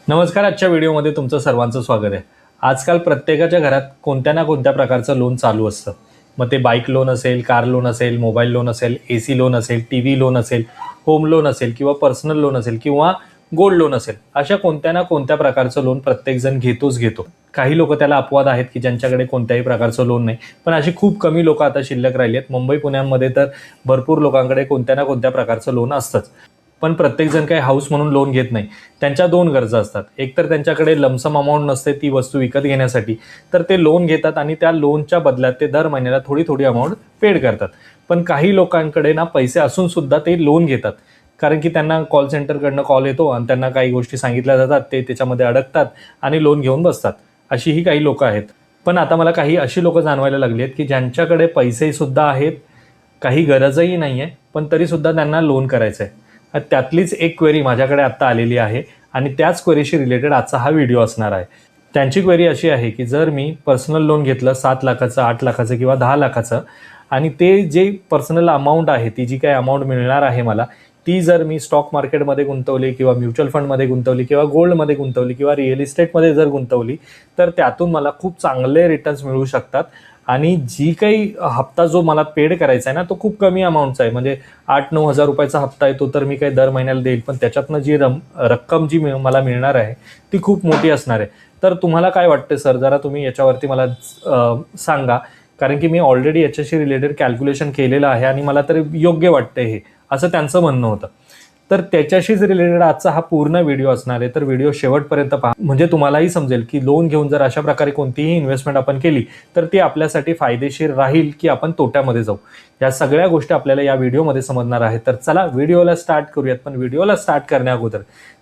नमस्कार. आजच्या व्हिडिओमध्ये तुमचं सर्वांचं स्वागत आहे. आजकाल प्रत्येकाच्या घरात कोणत्या ना कोणत्या प्रकारचं लोन चालू असतं. मग ते बाईक लोन असेल, कार लोन असेल, मोबाईल लोन असेल, AC लोन असेल, TV लोन असेल, होम लोन असेल किंवा पर्सनल लोन असेल किंवा गोल्ड लोन असेल. अशा कोणत्या ना कोणत्या प्रकारचं लोन प्रत्येकजण घेतो. काही लोक त्याला अपवाद आहेत की ज्यांच्याकडे कोणत्याही प्रकारचं लोन नाही, पण अशी खूप कमी लोक आता शिल्लक राहिली आहेत. मुंबई पुण्यामध्ये तर भरपूर लोकांकडे कोणत्या ना कोणत्या प्रकारचं लोन असतंच. पण प्रत्येकजण काही हाऊस म्हणून लोन घेत नाही. त्यांच्या दोन गरजा असतात. एक तर त्यांच्याकडे लमसम अमाऊंट नसते ती वस्तू विकत घेण्यासाठी, तर ते लोन घेतात आणि त्या लोनच्या बदल्यात ते दर महिन्याला थोडी थोडी अमाऊंट पेड करतात. पण काही लोकांकडे ना पैसे असून सुद्धा ते लोन घेतात, कारण की त्यांना कॉल सेंटरकडनं कॉल येतो आणि त्यांना काही गोष्टी सांगितल्या जातात, ते त्याच्यामध्ये अडकतात आणि लोन घेऊन बसतात. अशीही काही लोकं आहेत. पण आता मला काही अशी लोकं जाणवायला लागली आहेत की ज्यांच्याकडे पैसे सुद्धा आहेत, काही गरजही नाही आहे, पण तरीसुद्धा त्यांना लोन करायचं आहे. त्यातलीच एक क्वेरी माझ्याकडे आत्ता आलेली आहे आणि त्याच क्वेरीशी रिलेटेड आजचा हा व्हिडिओ असणार आहे. त्यांची क्वेरी अशी आहे की जर मी पर्सनल लोन घेतलं 7 लाखाचं, 8 लाखाचं किंवा 10 लाखाचं, आणि ते जे पर्सनल अमाऊंट आहे, ती जी काही अमाऊंट मिळणार आहे मला, ती जर मी स्टॉक मार्केटमध्ये गुंतवली किंवा म्युच्युअल फंडमध्ये गुंतवली किंवा गोल्डमध्ये गुंतवली किंवा रिअल इस्टेटमध्ये जर गुंतवली, तर त्यातून मला खूप चांगले रिटर्न्स मिळू शकतात. आणि जी काही हप्ता जो मला पेड करायचा आहे ना, तो खूप कमी अमाऊंटचा आहे. म्हणजे 8-9 हजार रुपयाचा हप्ता आहे, तो तर मी काही दर महिन्याला देईल, पण त्याच्यातनं जी रक्कम जी मला मिळणार आहे ती खूप मोठी असणार आहे. तर तुम्हाला काय वाटतं सर, जरा तुम्ही याच्यावरती मला सांगा, कारण की मी ऑलरेडी याच्याशी रिलेटेड कॅल्क्युलेशन केलेलं आहे आणि मला तरी योग्य वाटतं हे, असं त्यांचं म्हणणं होतं. तर त्याच्याशीच रिलेटेड आजचा हा पूर्ण व्हिडिओ असणार आहे. तर व्हिडिओ शेवटपर्यंत पहा, म्हणजे तुम्हालाही समजेल की लोन घेऊन जर अशा प्रकारे कोणतीही इन्व्हेस्टमेंट आपण केली तर ती आपल्यासाठी फायदेशीर राहील की आपण तोट्यामध्ये जाऊ. या सगळ्या गोष्टी आपल्याला या व्हिडिओमध्ये समजणार आहेत. तर चला व्हिडिओला स्टार्ट करूयात. पण व्हिडिओला स्टार्ट करण्या अगोदर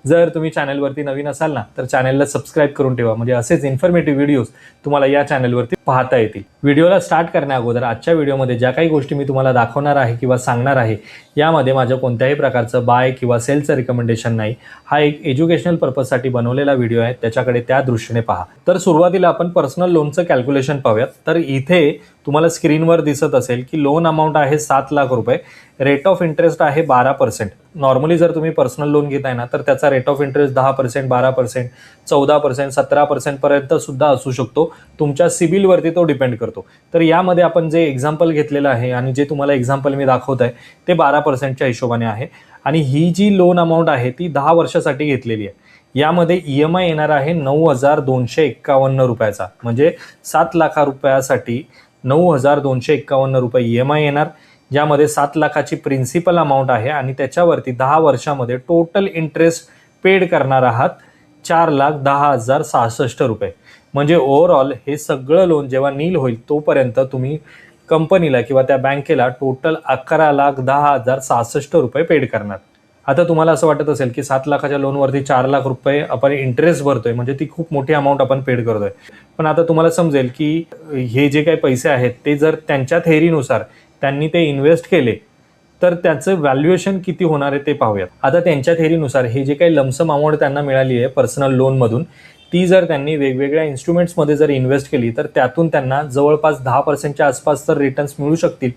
जर तुम्ही चॅनलवरती नवीन असाल ना, तर चॅनलला सबस्क्राईब करून ठेवा, म्हणजे असेच इन्फॉर्मेटिव्ह व्हिडिओज तुम्हाला या चॅनलवरती पाहता येतील. व्हिडिओला स्टार्ट करण्या अगोदर आजच्या व्हिडिओमध्ये ज्या काही गोष्टी मी तुम्हाला दाखवणार आहे किंवा सांगणार आहे, यामध्ये माझं कोणत्याही प्रकारचं बाय किंवा सेलचं रिकमेंडेशन नाही. हा एक एज्युकेशनल पर्पजसाठी बनवलेला व्हिडिओ आहे, त्याच्याकडे त्या दृष्टीने पहा. तर सुरुवातीला आपण पर्सनल लोनचं कॅल्क्युलेशन पाहूयात. तर इथे तुम्हाला स्क्रीनवर दिसत असेल की लोन अमाऊंट आहे 7 लाख रुपये. रेट ऑफ इंटरेस्ट आहे 12%. नॉर्मली जर तुम्ही पर्सनल लोन घेताय ना, तर त्याचा रेट ऑफ इंटरेस्ट 10%, 12%, 14%, 17% पर्यंत सुद्धा असू शकतो. तुमच्या सिबिलवरती तो डिपेंड करतो. तर यामध्ये आपण जे एक्झाम्पल घेतलेलं आहे आणि जे तुम्हाला एक्झाम्पल मी दाखवत आहे ते 12%च्या हिशोबाने आहे. आणि ही जी लोन अमाऊंट आहे ती 10 वर्षासाठी घेतलेली आहे. यामध्ये EMI येणार आहे 9,251 रुपयाचा. म्हणजे 7 लाख रुपयासाठी 9,251 रुपये EMI येणार, ज्यामध्ये 7 लाखाची प्रिन्सिपल अमाऊंट आहे आणि त्याच्यावरती 10 वर्षामध्ये टोटल इंटरेस्ट पेड करणार आहात 4,10,066 रुपये. म्हणजे ओव्हरऑल हे सगळं लोन जेव्हा नील होईल तोपर्यंत तुम्ही कंपनीला किंवा त्या बँकेला टोटल 11,10,066 रुपये पेड करणार. आता तुम्हाला असं वाटत असेल की 7 लाखाच्या लोनवरती 4 लाख रुपये आपण इंटरेस्ट भरतोय, म्हणजे ती खूप मोठी अमाऊंट आपण पेड करतोय. पण आता तुम्हाला समजेल की हे जे काही पैसे आहेत ते जर त्यांच्या थेअरीनुसार त्यांनी ते इन्व्हेस्ट केले तर त्याचं व्हॅल्युएशन किती होणार आहे ते पाहूयात. आता त्यांच्या थेअरीनुसार हे जे काही लमसम अमाऊंट त्यांना मिळाली आहे पर्सनल लोनमधून, ती जर त्यांनी वेगवेगळ्या इन्स्ट्रुमेंट्समध्ये जर इन्व्हेस्ट केली तर त्यातून त्यांना जवळपास 10%च्या आसपास तर रिटर्न्स मिळू शकतील.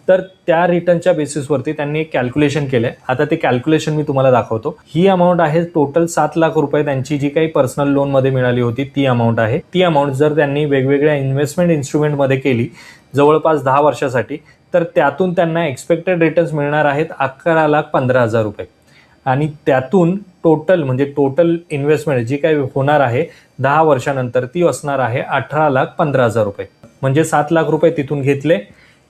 तर त्या रिटर्नच्या बेसिसवरती त्यांनी एक कॅल्क्युलेशन केलं आहे. आता ते कॅल्क्युलेशन मी तुम्हाला दाखवतो. ही अमाऊंट आहे टोटल 7 लाख रुपये त्यांची जी काही पर्सनल लोनमध्ये मिळाली होती ती अमाऊंट आहे. ती अमाऊंट जर त्यांनी वेगवेगळ्या इन्व्हेस्टमेंट इन्स्ट्रुमेंटमध्ये केली जवळपास 10 वर्षासाठी, तर त्यातून त्यांना एक्सपेक्टेड रिटर्न्स मिळणार आहेत 11,15,000 रुपये. आणि त्यातून टोटल म्हणजे टोटल इन्व्हेस्टमेंट जी काही होणार आहे 10 वर्षानंतर ती असणार आहे 18,15,000 रुपये. म्हणजे 7 लाख रुपये तिथून घेतले,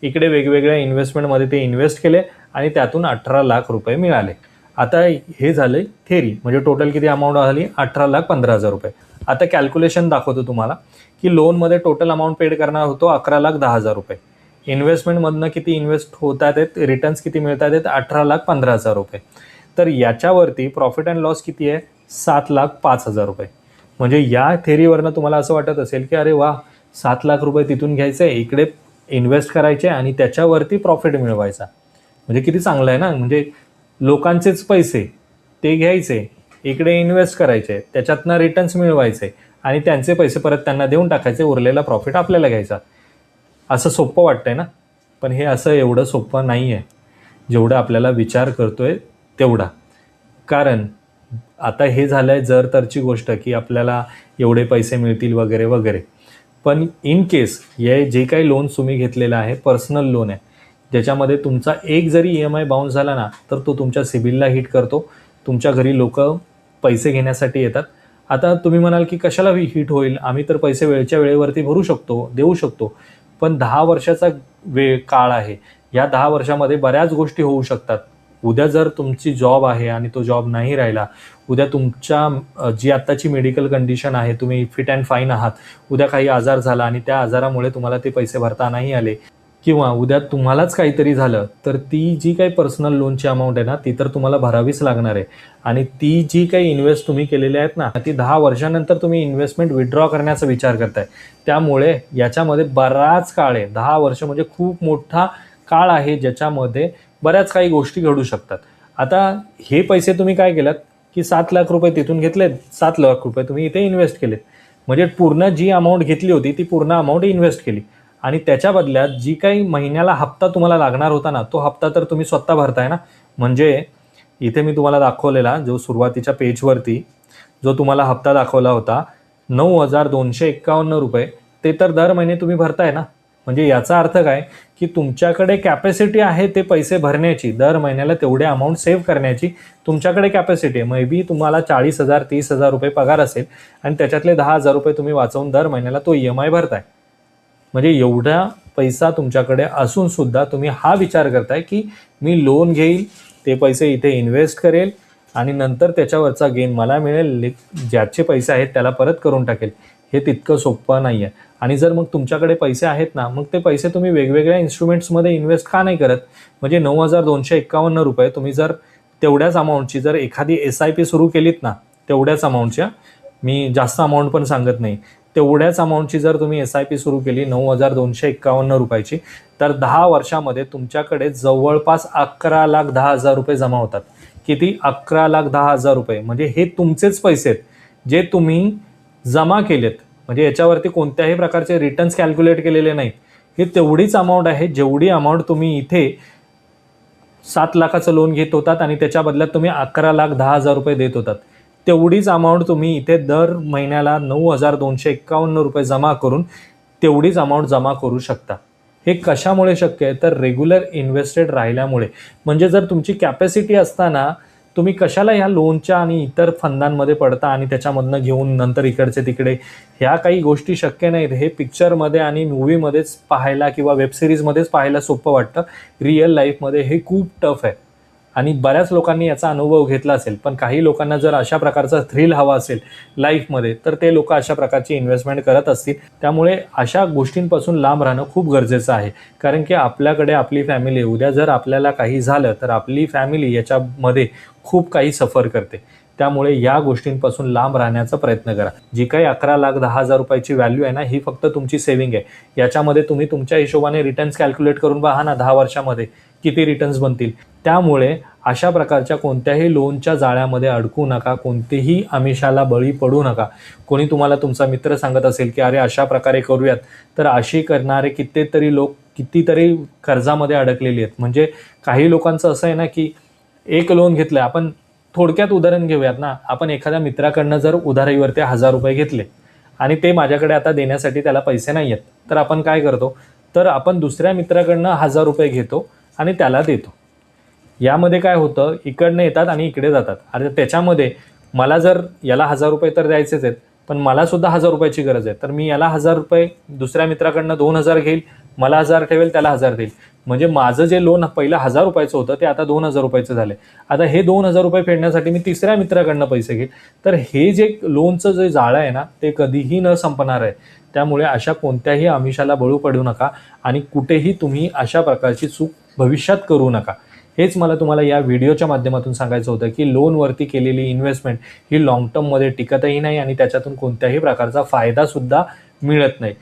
इकडे वेगवेगळ्या इन्व्हेस्टमेंटमध्ये ते इन्व्हेस्ट केले आणि त्यातून 18 लाख रुपये मिळाले. आता हे झाले थेरी, म्हणजे टोटल किती अमाऊंट झाली 18,15,000 रुपये. आता कॅल्क्युलेशन दाखवतो तुम्हाला की लोनमध्ये टोटल अमाऊंट पेड करणार होतो 11,10,000 रुपये. इन्व्हेस्टमेंटमधनं किती इन्व्हेस्ट होतात आहेत, रिटर्न्स किती मिळतात आहेत 18,15,000 रुपये. तर याच्यावरती प्रॉफिट अँड लॉस किती आहे 7,05,000 रुपये. म्हणजे या थेरीवरनं तुम्हाला असं वाटत असेल की अरे वा, 7 लाख रुपये तिथून घ्यायचे, इकडे इन्व्हेस्ट करायचे आणि त्याच्यावरती प्रॉफिट मिळवायचा. म्हणजे किती चांगलं आहे ना. म्हणजे लोकांचेच पैसे ते घ्यायचे, इकडे इन्व्हेस्ट करायचे, त्याच्यातनं रिटर्न्स मिळवायचे आणि त्यांचे पैसे परत त्यांना देऊन टाकायचे, उरलेला प्रॉफिट आपल्याला घ्यायचा. असं सोपं वाटतंय ना, पण हे असं एवढं सोपं नाही आहे जेवढं आपल्याला विचार करतोय तेवढा. कारण आता हे झालं आहे जर तरची गोष्ट की आपल्याला एवढे पैसे मिळतील वगैरे वगैरे. पण इन केस हे जे काही लोन्स तुम्ही घेतलेलं आहे पर्सनल लोन आहे, ज्याच्यामध्ये तुमचा एक जरी EMI बाउन्स झाला ना तर तो तुमच्या सिबिलला हिट करतो. तुमच्या घरी लोक पैसे घेण्यासाठी येतात. आता तुम्ही म्हणाल की कशाला हिट होईल, आम्ही तर पैसे वेळच्या वेळेवरती भरू शकतो, देऊ शकतो. पण 10 वर्षाचा काळ आहे. या 10 वर्षामध्ये बऱ्याच गोष्टी होऊ शकतात. उद्या जर तुमची जॉब आहे आणि तो जॉब नाही राहिला, उद्या तुमच्या जी आत्ताची मेडिकल कंडिशन आहे, तुम्ही फिट अँड फाईन आहात, उद्या काही आजार झाला आणि त्या आजारामुळे तुम्हाला ते पैसे भरता नाही आले, किंवा उद्या तुम्हालाच काहीतरी झालं, तर ती जी काही पर्सनल लोनची अमाऊंट आहे ना ती तर तुम्हाला भरावीच लागणार आहे. आणि ती जी काही इन्व्हेस्ट तुम्ही केलेली आहेत ना ती 10 वर्षानंतर तुम्ही इन्व्हेस्टमेंट विथड्रॉ करण्याचा विचार करताय. त्यामुळे याच्यामध्ये बराच काळ आहे. 10 वर्ष म्हणजे खूप मोठा काळ आहे, ज्याच्यामध्ये बऱ्याच काही गोष्टी घडू शकतात. आता हे पैसे तुम्ही काय केलात की 7 लाख रुपये तिथून घेतलेत, 7 लाख रुपये तुम्ही इथे इन्व्हेस्ट केलेत. म्हणजे पूर्ण जी अमाऊंट घेतली होती ती पूर्ण अमाऊंट इन्व्हेस्ट केली. आणि त्याच्या बदल्यात जी काही महिन्याला हप्ता तुम्हाला लागणार होता ना तो हप्ता तर तुम्ही स्वतः भरताय ना. म्हणजे इथे मी तुम्हाला दाखवलेला जो सुरुवातीच्या पेजवरती जो तुम्हाला हप्ता दाखवला होता 9,251 रुपये, ते तर दर महिने तुम्ही भरताय ना. म्हणजे याचा अर्थ काय की तुमच्याकडे कॅपॅसिटी आहे ते पैसे भरण्याची, दर महिन्याला तेवढे अमाऊंट सेव्ह करण्याची तुमच्याकडे कॅपॅसिटी आहे. मे बी तुम्हाला 40,000 30,000 रुपये पगार असेल आणि त्याच्यातले 10,000 रुपये तुम्ही वाचवून दर महिन्याला तो EMI भरताय. म्हणजे एवढा पैसा तुमच्याकडे असून सुद्धा तुम्ही हा विचार करताय की मी लोन घेईल, ते पैसे इथे इन्व्हेस्ट करेल आणि नंतर त्याच्यावरचा गेन मला मिळेल, ज्याचे पैसे आहेत त्याला परत करून टाकेल. हे तितकं सोपं नाही आहे. आणि जर मग तुमच्याकडे पैसे आहेत ना मग ते पैसे तुम्ही वेगवेगळ्या इन्स्ट्रुमेंट्समध्ये इन्व्हेस्ट का नाही करत. म्हणजे 9,251 रुपये तुम्ही जर तेवढ्याच अमाऊंटची जर एखादी SIP सुरू केलीत ना, तेवढ्याच अमाऊंटच्या, मी जास्त अमाऊंट पण सांगत नाही, तेवढ्याच अमाऊंटची जर तुम्ही SIP सुरू केली 9,251 रुपयाची, तर 10 वर्षामध्ये तुमच्याकडे जवळपास 11,10,000 रुपये जमा होतात. किती? 11,10,000 रुपये. म्हणजे हे तुमचेच पैसे आहेत जे तुम्ही जमा केलेत. म्हणजे याच्यावरती कोणत्याही प्रकारचे रिटर्न्स कॅल्क्युलेट केलेले नाहीत. हे तेवढीच अमाऊंट आहे जेवढी अमाऊंट तुम्ही इथे 7 लाखाचं लोन घेत होतात आणि त्याच्या बदल्यात तुम्ही 11,10,000 रुपये देत होतात. तेवढीच अमाऊंट तुम्ही इथे दर महिन्याला 9,251 रुपये जमा करून तेवढीच अमाऊंट जमा करू शकता. हे कशामुळे शक्य आहे तर रेग्युलर इन्व्हेस्टेड राहिल्यामुळे. म्हणजे जर तुमची कॅपॅसिटी असताना तुम्ही कशाला ह्या लोनच्या आणि इतर फंदांमध्ये पडता आणि त्याच्यामधनं घेऊन नंतर इकडचे तिकडे, ह्या काही गोष्टी शक्य नाहीत. हे पिक्चरमध्ये आणि मूवीमध्येच पाहायला किंवा वेबसिरीजमध्येच पाहायला सोपं वाटतं. रिअल लाईफमध्ये हे खूप टफ आहे आणि बऱ्याच लोकांनी याचा अनुभव घेतला असेल. पण काही लोकांना जर अशा प्रकारचा थ्रिल हवा असेल लाईफमध्ये तर ते लोक अशा प्रकारची इन्व्हेस्टमेंट करत असतील. त्यामुळे अशा गोष्टींपासून लांब राहणं खूप गरजेचं आहे. कारण की आपल्याकडे आपली फॅमिली, उद्या जर आपल्याला काही झालं तर आपली फॅमिली याच्यामध्ये खूप काही सफर करते. त्यामुळे या गोष्टींपासून लांब राहण्याचा प्रयत्न करा. जी काही 11,10,000 रुपयाची व्हॅल्यू आहे ना ही फक्त तुमची सेव्हिंग आहे. याच्यामध्ये तुम्ही तुमच्या हिशोबाने रिटर्न्स कॅल्क्युलेट करून पहा ना 10 वर्षामध्ये किती रिटर्न्स बनतील. त्यामुळे अशा प्रकारच्या कोणत्याही लोनच्या जाळ्यामध्ये अडकू नका, कोणतेही आमिषाला बळी पडू नका. कोणी तुम्हाला तुमचा मित्र सांगत असेल की अरे अशा प्रकारे करूयात, तर अशी करणारे कितीतरी लोक कितीतरी कर्जामध्ये अडकलेली आहेत. म्हणजे काही लोकांचं असं आहे ना की एक लोन घेतलं, आपण थोडक्यात उदाहरण घेऊयात ना, आपण एखाद्या मित्राकडनं जर उधारीवरती 1,000 रुपये घेतले आणि ते माझ्याकडे आता देण्यासाठी त्याला पैसे नाही आहेत, तर आपण काय करतो, तर आपण दुसऱ्या मित्राकडनं 1,000 रुपये घेतो आणि त्याला देतो. यामध्ये काय होतं, इकडनं येतात आणि इकडे जातात. अरे त्याच्यामध्ये मला जर याला 1,000 रुपये तर द्यायचेच आहेत, पण मला सुद्धा 1,000 रुपयाची गरज आहे, तर मी याला 1,000 रुपये, दुसऱ्या मित्राकडनं 2,000 घेईल, मला 1,000 ठेवेल, त्याला 1,000 देईल. म्हणजे माझं जे लोन पहिलं 1,000 रुपयाचं होतं ते आता 2,000 रुपयाचं झालं. आता हे 2,000 रुपये फेडण्यासाठी मी तिसऱ्या मित्राकडनं पैसे घेईल. तर हे जे लोनचं जे जाळं आहे ना ते कधीही न संपणार आहे. त्यामुळे अशा कोणत्याही आमिषाला बळी पडू नका आणि कुठेही तुम्ही अशा प्रकारची चूक भविष्यात करू नका. हेच मला तुम्हाला या व्हिडिओच्या माध्यमातून सांगायचं होतं की लोनवरती केलेली इन्व्हेस्टमेंट ही लाँग टर्ममध्ये टिकतही नाही आणि त्याच्यातून कोणत्याही प्रकारचा फायदासुद्धा मिळत नाही.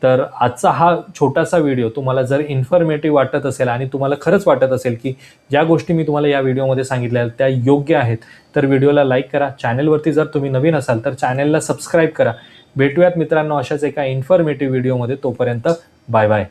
तर आजचा हा छोटासा व्हिडिओ तुम्हाला जर इन्फॉर्मेटिव्ह वाटत असेल आणि तुम्हाला खरंच वाटत असेल की ज्या गोष्टी मी तुम्हाला या व्हिडिओमध्ये सांगितल्या त्या योग्य आहेत, तर व्हिडिओला लाईक करा. चॅनलवरती जर तुम्ही नवीन असाल तर चॅनलला सबस्क्राईब करा. भेटूयात मित्रांनो अशाच एका इन्फॉर्मेटिव्ह व्हिडिओमध्ये. तोपर्यंत बाय बाय.